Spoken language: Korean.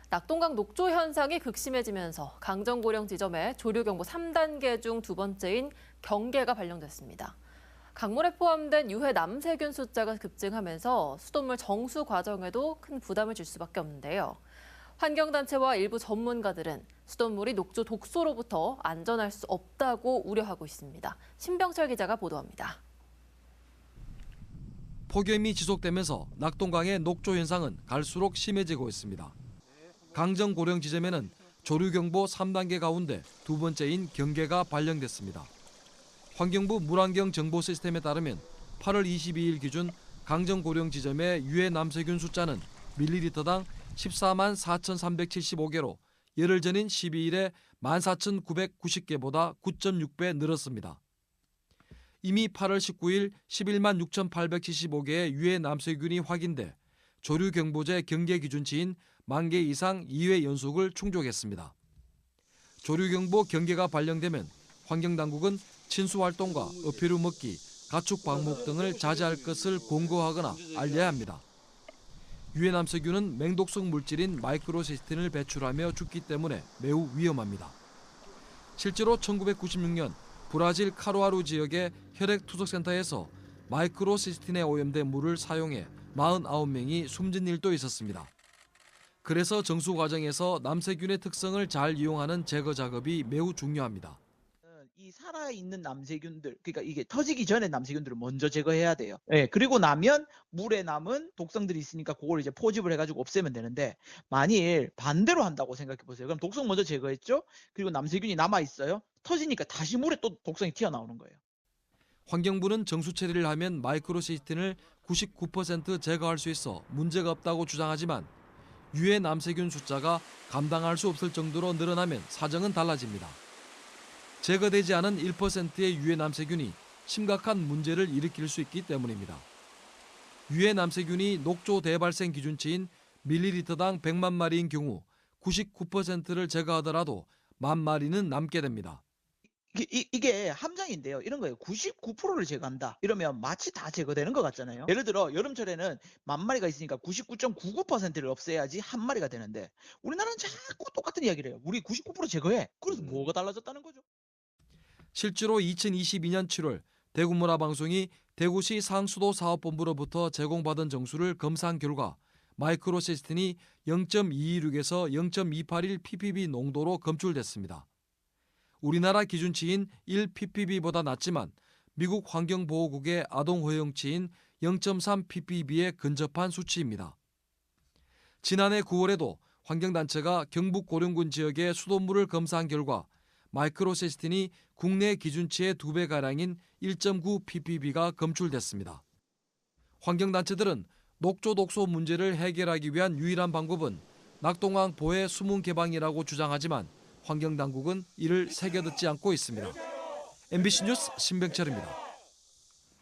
낙동강 녹조 현상이 극심해지면서 강정고령 지점에 조류경보 3단계 중 두 번째인 경계가 발령됐습니다. 강물에 포함된 유해 남세균 숫자가 급증하면서 수돗물 정수 과정에도 큰 부담을 줄 수밖에 없는데요. 환경단체와 일부 전문가들은 수돗물이 녹조 독소로부터 안전할 수 없다고 우려하고 있습니다. 신병철 기자가 보도합니다. 폭염이 지속되면서 낙동강의 녹조 현상은 갈수록 심해지고 있습니다. 강정고령 지점에는 조류경보 3단계 가운데 두 번째인 경계가 발령됐습니다. 환경부 물안경 정보 시스템에 따르면 8월 22일 기준 강정고령 지점의 유해 남세균 숫자는 밀리리터당 14만 4,375개로 열흘 전인 12일에 14,990개보다 9.6배 늘었습니다. 이미 8월 19일 11만 6,875개의 유해 남세균이 확인돼 조류경보제 경계 기준치인 10,000개 이상 2회 연속을 충족했습니다. 조류경보 경계가 발령되면 환경당국은 친수활동과 어패류 먹기, 가축 방목 등을 자제할 것을 권고하거나 알려야 합니다. 유해 남세균은 맹독성 물질인 마이크로시스틴을 배출하며 죽기 때문에 매우 위험합니다. 실제로 1996년 브라질 카루아루 지역의 혈액투석센터에서 마이크로시스틴에 오염된 물을 사용해 49명이 숨진 일도 있었습니다. 그래서 정수 과정에서 남세균의 특성을 잘 이용하는 제거 작업이 매우 중요합니다. 이 살아있는 남세균들, 그러니까 이게 터지기 전에 남세균들을 먼저 제거해야 돼요. 예, 그리고 나면 물에 남은 독성들이 있으니까 그걸 이제 포집을 해가지고 없애면 되는데, 만일 반대로 한다고 생각해 보세요. 그럼 독성 먼저 제거했죠? 그리고 남세균이 남아있어요? 터지니까 다시 물에 또 독성이 튀어나오는 거예요. 환경부는 정수 처리를 하면 마이크로시스틴을 99% 제거할 수 있어 문제가 없다고 주장하지만 유해 남세균 숫자가 감당할 수 없을 정도로 늘어나면 사정은 달라집니다. 제거되지 않은 1%의 유해 남세균이 심각한 문제를 일으킬 수 있기 때문입니다. 유해 남세균이 녹조 대발생 기준치인 밀리리터당 100만 마리인 경우 99%를 제거하더라도 10,000마리는 남게 됩니다. 이게 함정인데요. 이런 거예요. 99%를 제거한다. 이러면 마치 다 제거되는 것 같잖아요. 예를 들어 여름철에는 10,000마리가 있으니까 99.99%를 없애야지 한 마리가 되는데, 우리나라는 자꾸 똑같은 이야기를 해요. 우리 99% 제거해. 그래서 뭐가 달라졌다는 거죠? 실제로 2022년 7월 대구문화방송이 대구시 상수도 사업본부로부터 제공받은 정수를 검사한 결과 마이크로시스틴이 0.226에서 0.281 ppb 농도로 검출됐습니다. 우리나라 기준치인 1 ppb보다 낮지만 미국 환경보호국의 아동 허용치인 0.3 ppb에 근접한 수치입니다. 지난해 9월에도 환경단체가 경북 고령군 지역의 수돗물을 검사한 결과 마이크로시스틴이 국내 기준치의 2배가량인 1.9 ppb가 검출됐습니다. 환경단체들은 녹조 독소 문제를 해결하기 위한 유일한 방법은 낙동강 보해 수문 개방이라고 주장하지만 환경당국은 이를 새겨듣지 않고 있습니다. MBC 뉴스 신병철입니다.